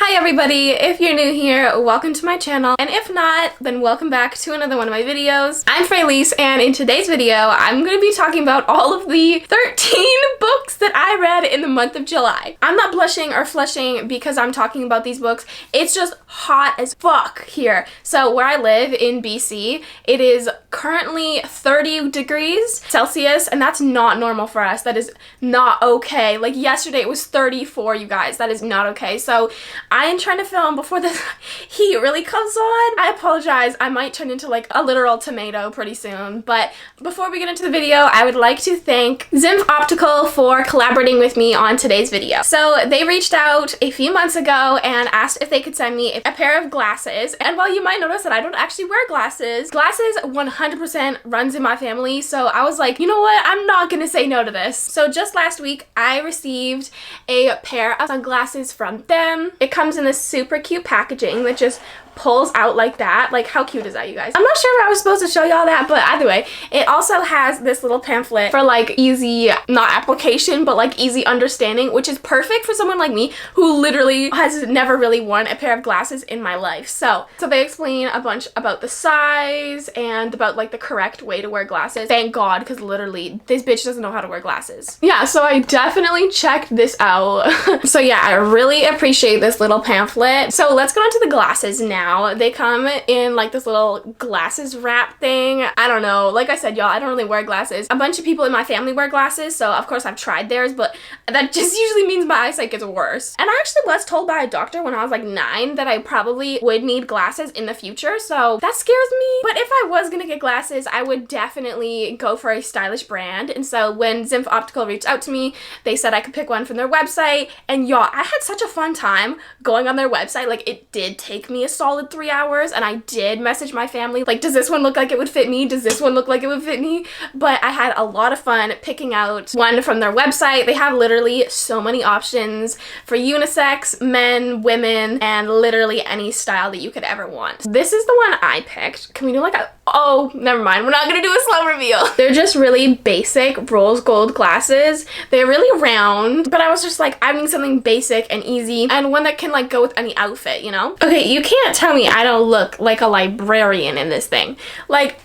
Hi everybody, if you're new here, welcome to my channel, and if not, then welcome back to another one of my videos. I'm Fralise, and in today's video, I'm going to be talking about all of the 13 books that I read in the month of July. I'm not blushing or flushing because I'm talking about these books, it's just hot as fuck here. So where I live in BC, it is currently 30 degrees Celsius, and that's not normal for us. That is not okay. Like yesterday it was 34, you guys. That is not okay. So I am trying to film before the heat really comes on. I apologize. I might turn into like a literal tomato pretty soon. But before we get into the video, I would like to thank Zimph Optical for collaborating with me on today's video. So they reached out a few months ago and asked if they could send me a pair of glasses. And while you might notice that I don't actually wear glasses 100% runs in my family. So I was like, you know what? I'm not gonna say no to this. So just last week, I received a pair of sunglasses from them. It comes in this super cute packaging that just pulls out like that. Like, how cute is that, you guys? I'm not sure if I was supposed to show y'all that, but either way, it also has this little pamphlet for like easy, not application, but like easy understanding, which is perfect for someone like me who literally has never really worn a pair of glasses in my life. So they explain a bunch about the size and about like the correct way to wear glasses. Thank God, because literally this bitch doesn't know how to wear glasses. Yeah, so I definitely checked this out. So yeah, I really appreciate this little pamphlet. So let's go into the glasses now. They come in like this little glasses wrap thing. I don't know. Like I said, y'all, I don't really wear glasses. A bunch of people in my family wear glasses, so of course I've tried theirs, but that just usually means my eyesight gets worse. And I actually was told by a doctor when I was like 9 that I probably would need glasses in the future, so that scares me. But if I was gonna get glasses, I would definitely go for a stylish brand. And so when Zimph Optical reached out to me, they said I could pick one from their website. And y'all, I had such a fun time going on their website. Like, it did take me a solid 3 hours, and I did message my family like, does this one look like it would fit me? Does this one look like it would fit me? But I had a lot of fun picking out one from their website. They have literally so many options for unisex, men, women, and literally any style that you could ever want. This is the one I picked. Can we do like a, oh, never mind. We're not gonna do a slow reveal. They're just really basic rose gold glasses. They're really round, but I was just like, I need something basic and easy and one that can like go with any outfit, you know? Okay, you can't tell me I don't look like a librarian in this thing. Like,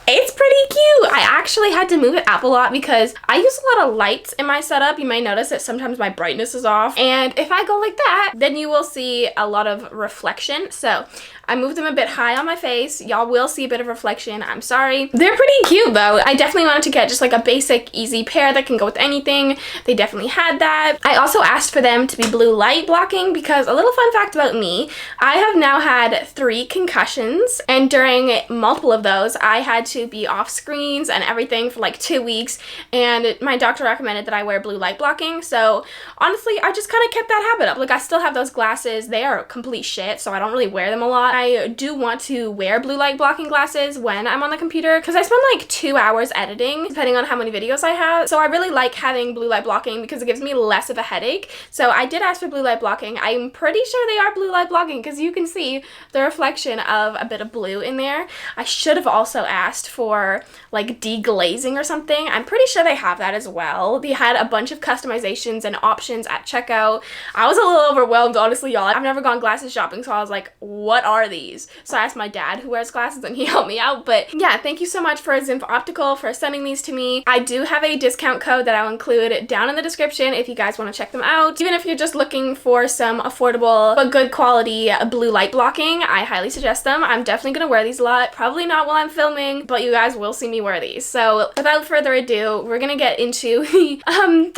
it's pretty cute. I actually had to move it up a lot because I use a lot of lights in my setup. You might notice that sometimes my brightness is off. And if I go like that, then you will see a lot of reflection. So I moved them a bit high on my face. Y'all will see a bit of reflection. I'm sorry. They're pretty cute though. I definitely wanted to get just like a basic, easy pair that can go with anything. They definitely had that. I also asked for them to be blue light blocking because a little fun fact about me, I have now had 3 concussions, and during multiple of those, I had to be off screens and everything for like 2 weeks, and my doctor recommended that I wear blue light blocking. So honestly, I just kind of kept that habit up. Like, I still have those glasses. They are complete shit, so I don't really wear them a lot. I do want to wear blue light blocking glasses when I'm on the computer because I spend like 2 hours editing depending on how many videos I have. So I really like having blue light blocking because it gives me less of a headache. So I did ask for blue light blocking. I'm pretty sure they are blue light blocking because you can see the reflection of a bit of blue in there. I should have also asked for like deglazing or something. I'm pretty sure they have that as well. They had a bunch of customizations and options at checkout. I was a little overwhelmed, honestly, y'all. I've never gone glasses shopping, so I was like, what are these? So I asked my dad who wears glasses and he helped me out. But yeah, thank you so much for Zimph Optical for sending these to me. I do have a discount code that I'll include down in the description if you guys want to check them out. Even if you're just looking for some affordable but good quality blue light blocking, I highly suggest them. I'm definitely gonna wear these a lot. Probably not while I'm filming, but you guys will see me wear these. So without further ado, we're gonna get into the 13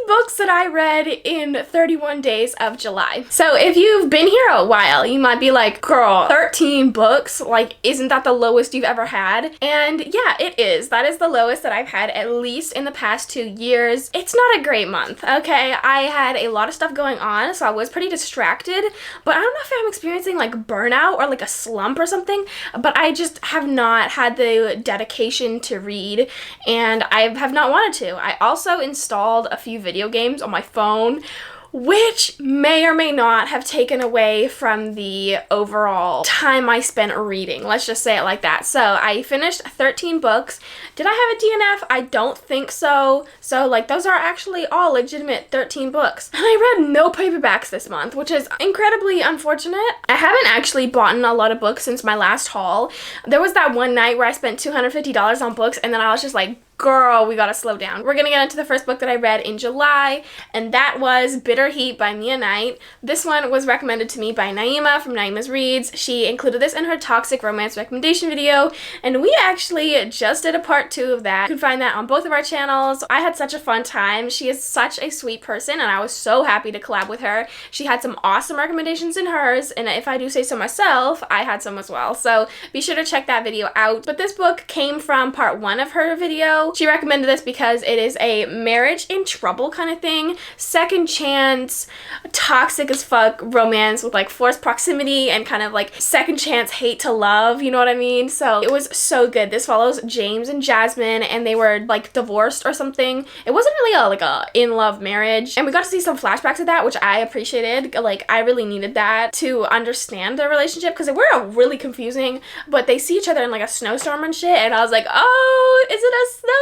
books that I read in 31 days of July. So if you've been here a while, you might be like, girl, 13 books? Like, isn't that the lowest you've ever had? And yeah, it is. That is the lowest that I've had at least in the past 2 years. It's not a great month, okay? I had a lot of stuff going on, so I was pretty distracted, but I don't know if I'm experiencing like burnout or like a slump or something, but I just have not had the dedication to read, and I have not wanted to. I also installed a few video games on my phone, which may or may not have taken away from the overall time I spent reading. Let's just say it like that. So I finished 13 books. Did I have a DNF? I don't think so. So like those are actually all legitimate 13 books. And I read no paperbacks this month, which is incredibly unfortunate. I haven't actually bought a lot of books since my last haul. There was that one night where I spent $250 on books, and then I was just like, girl, we gotta slow down. We're gonna get into the first book that I read in July, and that was Bitter Heat by Mia Knight. This one was recommended to me by Naima from Naima's Reads. She included this in her toxic romance recommendation video, and we actually just did a part 2 of that. You can find that on both of our channels. I had such a fun time. She is such a sweet person, and I was so happy to collab with her. She had some awesome recommendations in hers, and if I do say so myself, I had some as well. So be sure to check that video out. But this book came from part 1 of her video. She recommended this because it is a marriage in trouble kind of thing. Second chance, toxic as fuck romance with like forced proximity and kind of like second chance hate to love, you know what I mean? So it was so good. This follows James and Jasmine, and they were like divorced or something. It wasn't really a in-love marriage, and we got to see some flashbacks of that, which I appreciated. Like I really needed that to understand their relationship, because they were really confusing, but they see each other in like a snowstorm and shit, and I was like, oh, is it a snowstorm?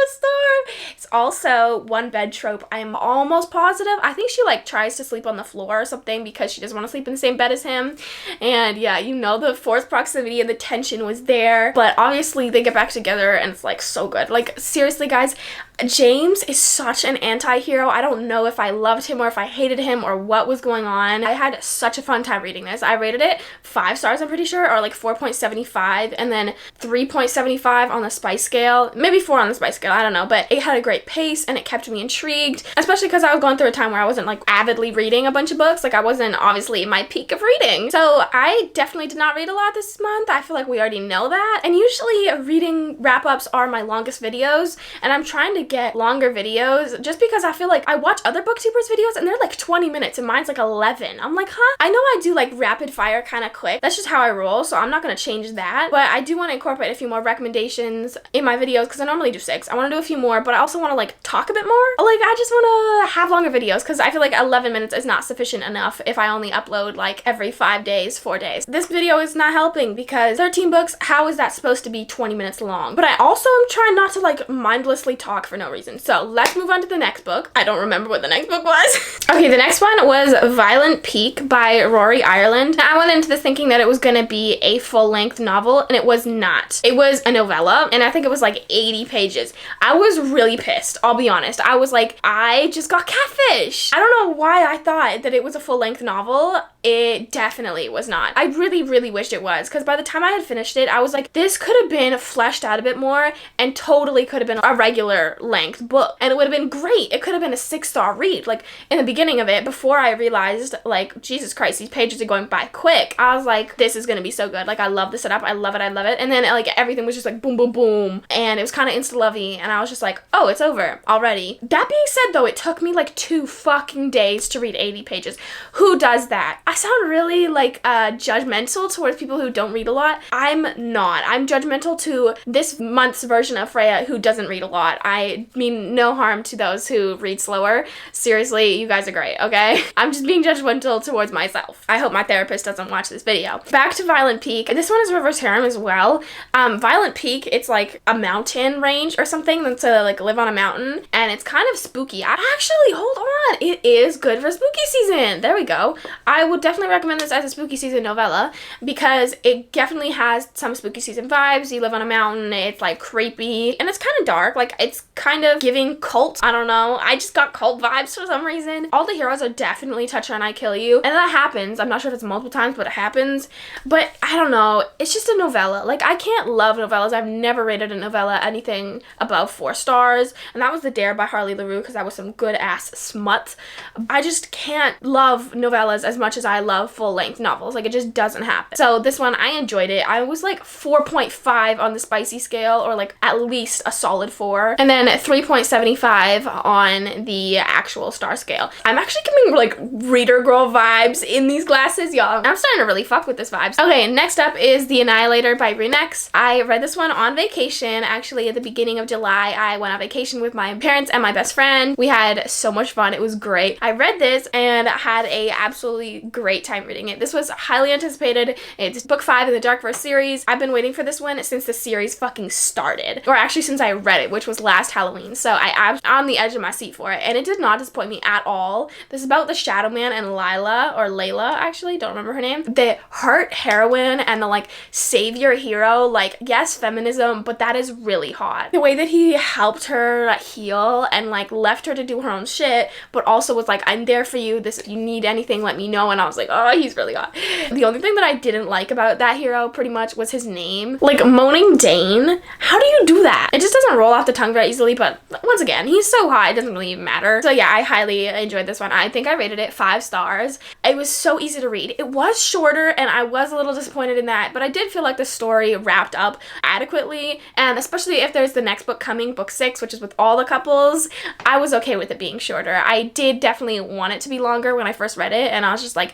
It's also one bed trope. I'm almost positive. I think she like tries to sleep on the floor or something because she doesn't want to sleep in the same bed as him. And yeah, you know, the forced proximity and the tension was there, but obviously they get back together and it's like so good. Like seriously guys, James is such an anti-hero. I don't know if I loved him or if I hated him or what was going on. I had such a fun time reading this. I rated it 5 stars, I'm pretty sure, or like 4.75, and then 3.75 on the spice scale, maybe 4 on the spice scale, I don't know, but it had a great pace and it kept me intrigued, especially because I was going through a time where I wasn't like avidly reading a bunch of books. Like I wasn't obviously in my peak of reading. So I definitely did not read a lot this month. I feel like we already know that. And usually reading wrap-ups are my longest videos, and I'm trying to get longer videos just because I feel like I watch other booktubers videos and they're like 20 minutes and mine's like 11. I'm like, huh? I know I do like rapid fire kind of quick. That's just how I roll, so I'm not going to change that. But I do want to incorporate a few more recommendations in my videos because I normally do 6. I want to do a few more, but I also want to like talk a bit more. Like I just want to have longer videos because I feel like 11 minutes is not sufficient enough if I only upload like every 5 days, 4 days. This video is not helping because 13 books, how is that supposed to be 20 minutes long? But I also am trying not to like mindlessly talk for no reason. So let's move on to the next book. I don't remember what the next book was. Okay, the next one was Violent Peak by Rory Ireland. I went into this thinking that it was gonna be a full-length novel, and it was not. It was a novella, and I think it was like 80 pages. I was really pissed, I'll be honest. I was like, I just got catfish. I don't know why I thought that it was a full-length novel. It definitely was not. I really, really wished it was, because by the time I had finished it, I was like, this could have been fleshed out a bit more and totally could have been a regular length book, and it would have been great. It could have been a 6-star read. Like in the beginning of it, before I realized like, Jesus Christ, these pages are going by quick, I was like, this is gonna be so good. Like I love the setup, I love it, I love it. And then like everything was just like boom, boom, boom, and it was kind of insta-lovey, and I was just like, oh, it's over already. That being said though, it took me like 2 fucking days to read 80 pages. Who does that? I sound really like judgmental towards people who don't read a lot. I'm not. I'm judgmental to this month's version of Freya who doesn't read a lot. I mean no harm to those who read slower. Seriously, you guys are great, okay? I'm just being judgmental towards myself. I hope my therapist doesn't watch this video. Back to Violent Peak. This one is reverse harem as well. Violent Peak, it's like a mountain range or something that's to like live on a mountain, and it's kind of spooky. Actually, hold on. It is good for spooky season. There we go. I would definitely recommend this as a spooky season novella because it definitely has some spooky season vibes. You live on a mountain, it's like creepy, and it's kind of dark. Like it's kind of giving cult. I don't know. I just got cult vibes for some reason. All the heroes are definitely touch on I kill you, and that happens. I'm not sure if it's multiple times, but it happens. But I don't know. It's just a novella. Like I can't love novellas. I've never rated a novella anything above 4 stars, and that was The Dare by Harley LaRue because that was some good ass smut. I just can't love novellas as much as I love full-length novels. Like, it just doesn't happen. So this one, I enjoyed it. I was like 4.5 on the spicy scale, or like at least a solid 4. And then 3.75 on the actual star scale. I'm actually giving like reader girl vibes in these glasses, y'all. I'm starting to really fuck with this vibes. Okay, next up is The Annihilator by Renex. I read this one on vacation. Actually, at the beginning of July, I went on vacation with my parents and my best friend. We had so much fun. It was great. I read this and had a absolutely great time reading it. This was highly anticipated. It's book 5 in the Darkverse series. I've been waiting for this one since the series fucking started, or actually since I read it, which was last Halloween. So I was on the edge of my seat for it, and it did not disappoint me at all. This is about the Shadow Man and Layla, actually, don't remember her name. The heart heroine and the like savior hero, like, yes, feminism, but that is really hot. The way that he helped her heal and like left her to do her own shit, but also was like, I'm there for you, this, if you need anything, let me know. And I was like, oh, he's really hot. The only thing that I didn't like about that hero pretty much was his name. Like, Moaning Dane, how do you do that? It just doesn't roll off the tongue very easily, but once again, he's so hot, it doesn't really even matter. So yeah, I highly enjoyed this one. I think I rated it 5 stars. It was so easy to read. It was shorter, and I was a little disappointed in that, but I did feel like the story wrapped up adequately, and especially if there's the next book coming, book 6, which is with all the couples, I was okay with it being shorter. I did definitely want it to be longer when I first read it, and I was just like,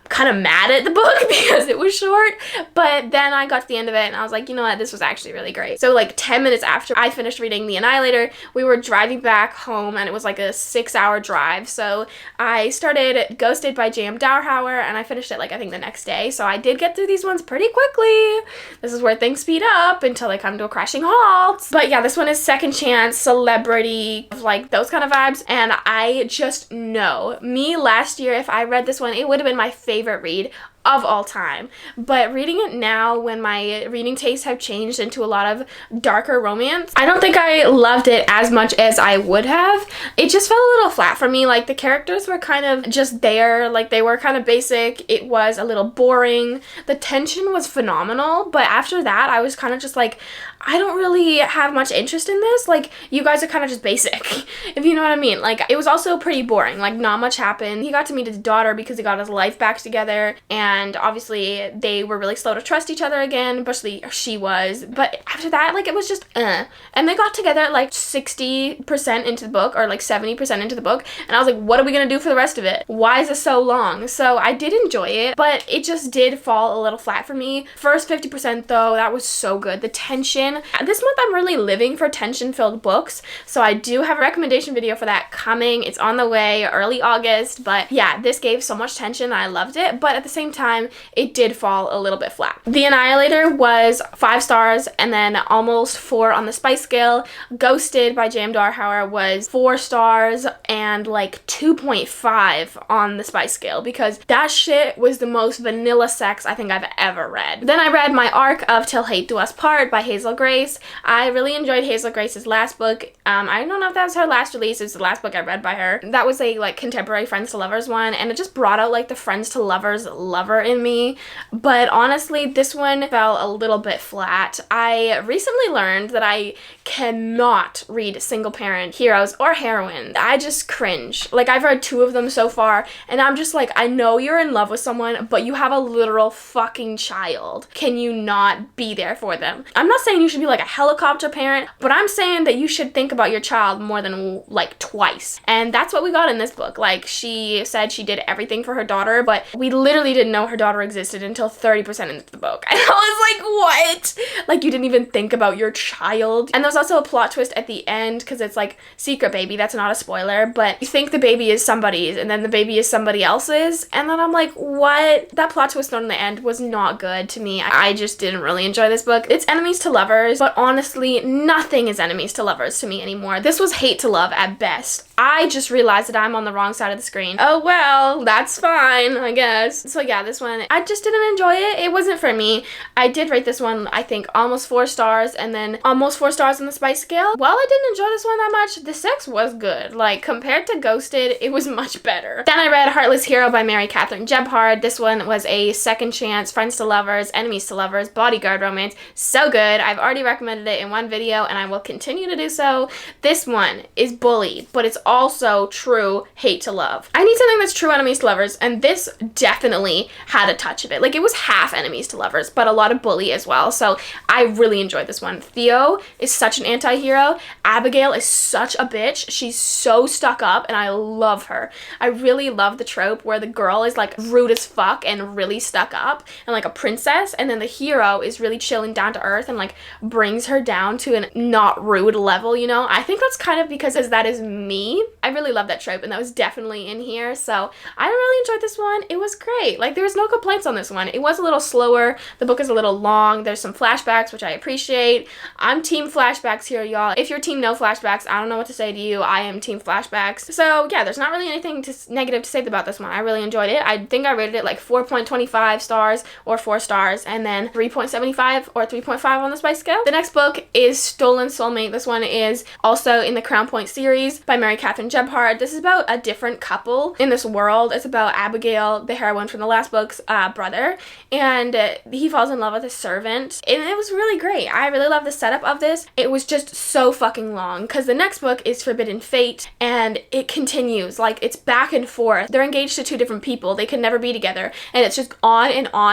kind of mad at the book because it was short, but then I got to the end of it and I was like, you know what, this was actually really great. So like 10 minutes after I finished reading The Annihilator, we were driving back home, and it was like a 6-hour drive. So I started Ghosted by J.M. Darhauer, and I finished it like I think the next day. So I did get through these ones pretty quickly. This is where things speed up until they come to a crashing halt. But yeah, this one is second chance, celebrity, like those kind of vibes, and I just know me last year, if I read this one, it would have been my favorite read of all time. But reading it now, when my reading tastes have changed into a lot of darker romance, I don't think I loved it as much as I would have. It just felt a little flat for me. Like, the characters were kind of just there, like they were kind of basic. It was a little boring. The tension was phenomenal, but after that I was kind of just like, I don't really have much interest in this. Like, you guys are kind of just basic, if you know what I mean. Like, it was also pretty boring. Like, not much happened. He got to meet his daughter because he got his life back together, and obviously they were really slow to trust each other again, especially she was. But after that, like, it was just and they got together at like 60% into the book, or like 70% into the book, and I was like, what are we gonna do for the rest of it? Why is it so long? So I did enjoy it, but it just did fall a little flat for me. First 50% though, that was so good. The tension. This month I'm really living for tension-filled books, so I do have a recommendation video for that coming. It's on the way, early August. But yeah, this gave so much tension. I loved it, but at the same time, it did fall a little bit flat. The Annihilator was 5 stars, and then almost 4 on the spice scale. Ghosted by J.M. Darhauer was 4 stars and like 2.5 on the spice scale, because that shit was the most vanilla sex I think I've ever read. Then I read my arc of Till Hate Do Us Part by Hazel Grace. I really enjoyed Hazel Grace's last book. I don't know if that was her last release. It was the last book I read by her. That was a like contemporary friends to lovers one, and it just brought out like the friends to lovers lover in me. But honestly, this one fell a little bit flat. I recently learned that I cannot read single parent heroes or heroines. I just cringe. Like, I've read 2 of them so far, and I'm just like, I know you're in love with someone, but you have a literal fucking child. Can you not be there for them? I'm not saying you should be like a helicopter parent, but I'm saying that you should think about your child more than like twice. And that's what we got in this book. Like, she said she did everything for her daughter, but we literally didn't know her daughter existed until 30% into the book. And I was like, what? Like, you didn't even think about your child? And there's also a plot twist at the end, because it's like, secret baby, that's not a spoiler, but you think the baby is somebody's, and then the baby is somebody else's, and then I'm like, what? That plot twist on the end was not good to me. I just didn't really enjoy this book. It's enemies to lovers, but honestly, nothing is enemies to lovers to me anymore. This was hate to love at best. I just realized that I'm on the wrong side of the screen. Oh well, that's fine, I guess. So yeah, this one, I just didn't enjoy it. It wasn't for me. I did rate this one, I think, almost 4 stars, and then almost 4 stars on the spice scale. While I didn't enjoy this one that much, the sex was good. Like, compared to Ghosted, it was much better. Then I read Heartless Hero by Mary Catherine Gebhard. This one was a second chance, friends to lovers, enemies to lovers, bodyguard romance. So good. I've already recommended it in one video, and I will continue to do so. This one is bully, but it's also true hate to love. I need something that's true enemies to lovers, and this definitely had a touch of it. Like, it was half enemies to lovers, but a lot of bully as well. So I really enjoyed this one. Theo is such an anti-hero. Abigail is such a bitch. She's so stuck up, and I love her. I really love the trope where the girl is like rude as fuck and really stuck up and like a princess, and then the hero is really chill and down to earth and like brings her down to a not rude level, you know? I think that's kind of because that is me. I really love that trope, and that was definitely in here. So I really enjoyed this one. It was great. Like, there was no complaints on this one. It was a little slower. The book is a little long. There's some flashbacks, which I appreciate. I'm team flashbacks here, y'all. If you're team no flashbacks, I don't know what to say to you. I am team flashbacks. So yeah, there's not really anything negative to say about this one. I really enjoyed it. I think I rated it like 4.25 stars or 4 stars, and then 3.75 or 3.5 on the spice scale. The next book is Stolen Soulmate. This one is also in the Crown Point series by Mary Catherine Gebhardt. This is about a different couple in this world. It's about Abigail, the heroine from the last book's brother, and he falls in love with a servant, and it was really great. I really love the setup of this. It was just so fucking long, because the next book is Forbidden Fate, and it continues. Like, it's back and forth. They're engaged to 2 different people. They can never be together, and it's just on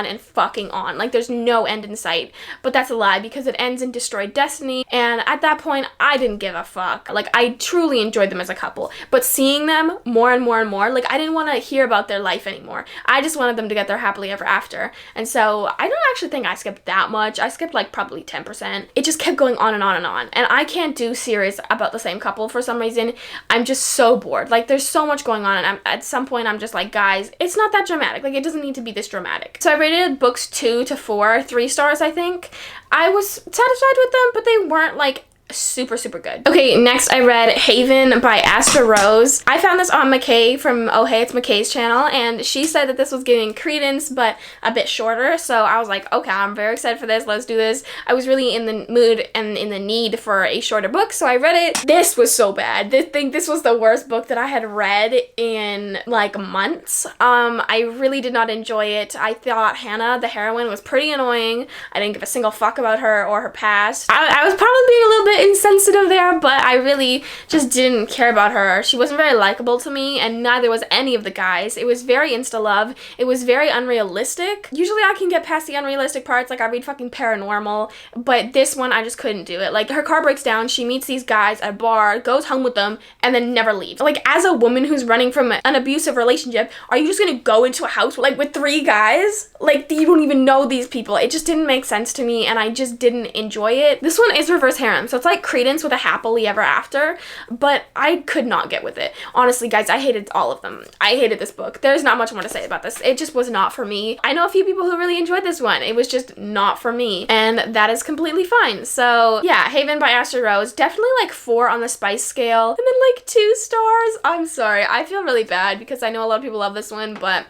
and fucking on. Like, there's no end in sight. But that's a lie, because it ends in Destroyed Destiny, and at that point, I didn't give a fuck. Like, I truly enjoyed them as a couple, but seeing them more and more and more, like, I didn't want to hear about their life anymore. I just wanted them to get their happily ever after. And so I don't actually think I skipped that much. I skipped like probably 10%. It just kept going on and on and on. And I can't do series about the same couple for some reason. I'm just so bored. Like, there's so much going on, and at some point I'm just like, guys, it's not that dramatic. Like, it doesn't need to be this dramatic. So I rated books 2 to 4, 3 stars, I think. I was satisfied with them, but they weren't like super good. Okay, next I read Haven by Asta Rose. I found this on McKay from Oh Hey It's McKay's channel, and she said that this was giving Credence but a bit shorter, so I was like, okay, I'm very excited for this. Let's do this. I was really in the mood and in the need for a shorter book, so I read it. This was so bad. This was the worst book that I had read in like months. I really did not enjoy it. I thought Hannah, the heroine, was pretty annoying. I didn't give a single fuck about her or her past. I was probably being a little bit insensitive there, but I really just didn't care about her. She wasn't very likable to me, and neither was any of the guys. It was very insta-love. It was very unrealistic. Usually I can get past the unrealistic parts, like I read fucking paranormal, but this one I just couldn't do it. Like, her car breaks down, she meets these guys at a bar, goes home with them, and then never leaves. Like, as a woman who's running from an abusive relationship, are you just gonna go into a house like with 3 guys? Like, you don't even know these people. It just didn't make sense to me, and I just didn't enjoy it. This one is reverse harem, so it's like Credence with a happily ever after, but I could not get with it. Honestly, guys, I hated all of them. I hated this book. There's not much more to say about this. It just was not for me. I know a few people who really enjoyed this one. It was just not for me, and that is completely fine. So yeah, Haven by Asta Rose, definitely like 4 on the spice scale, and then like 2 stars. I'm sorry. I feel really bad because I know a lot of people love this one, but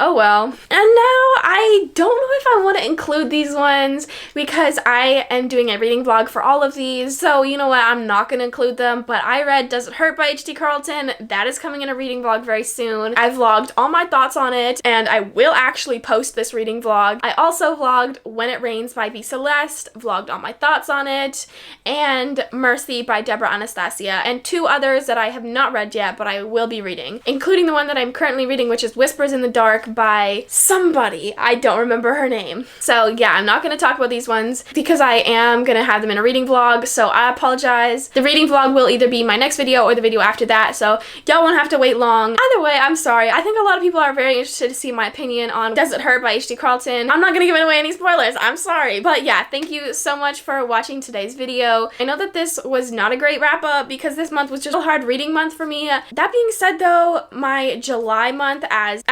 oh well. And now I don't know if I want to include these ones because I am doing a reading vlog for all of these. So you know what, I'm not going to include them, but I read Does It Hurt by H.D. Carlton. That is coming in a reading vlog very soon. I vlogged all my thoughts on it, and I will actually post this reading vlog. I also vlogged When It Rains by B. Celeste, vlogged all my thoughts on it, and Mercy by Deborah Anastasia, and 2 others that I have not read yet, but I will be reading, including the one that I'm currently reading, which is Whispers in the Dark by somebody. I don't remember her name. So yeah, I'm not going to talk about these ones because I am going to have them in a reading vlog, so I apologize. The reading vlog will either be my next video or the video after that, so y'all won't have to wait long. Either way, I'm sorry. I think a lot of people are very interested to see my opinion on Does It Hurt by H.D. Carlton. I'm not going to give away any spoilers. I'm sorry. But yeah, thank you so much for watching today's video. I know that this was not a great wrap up because this month was just a hard reading month for me. That being said though, my July month as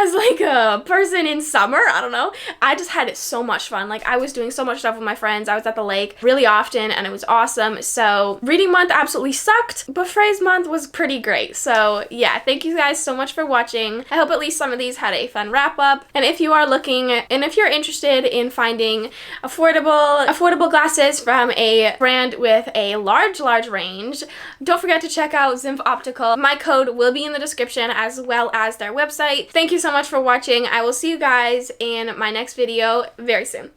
like a person in summer, I don't know, I just had so much fun. Like, I was doing so much stuff with my friends. I was at the lake really often, and it was awesome. So reading month absolutely sucked, but phrase month was pretty great. So yeah, thank you guys so much for watching. I hope at least some of these had a fun wrap up. And if you are looking, and if you're interested in finding affordable glasses from a brand with a large range, don't forget to check out Zimph Optical. My code will be in the description as well as their website. Thank you so much for watching. I will see you guys in my next video very soon.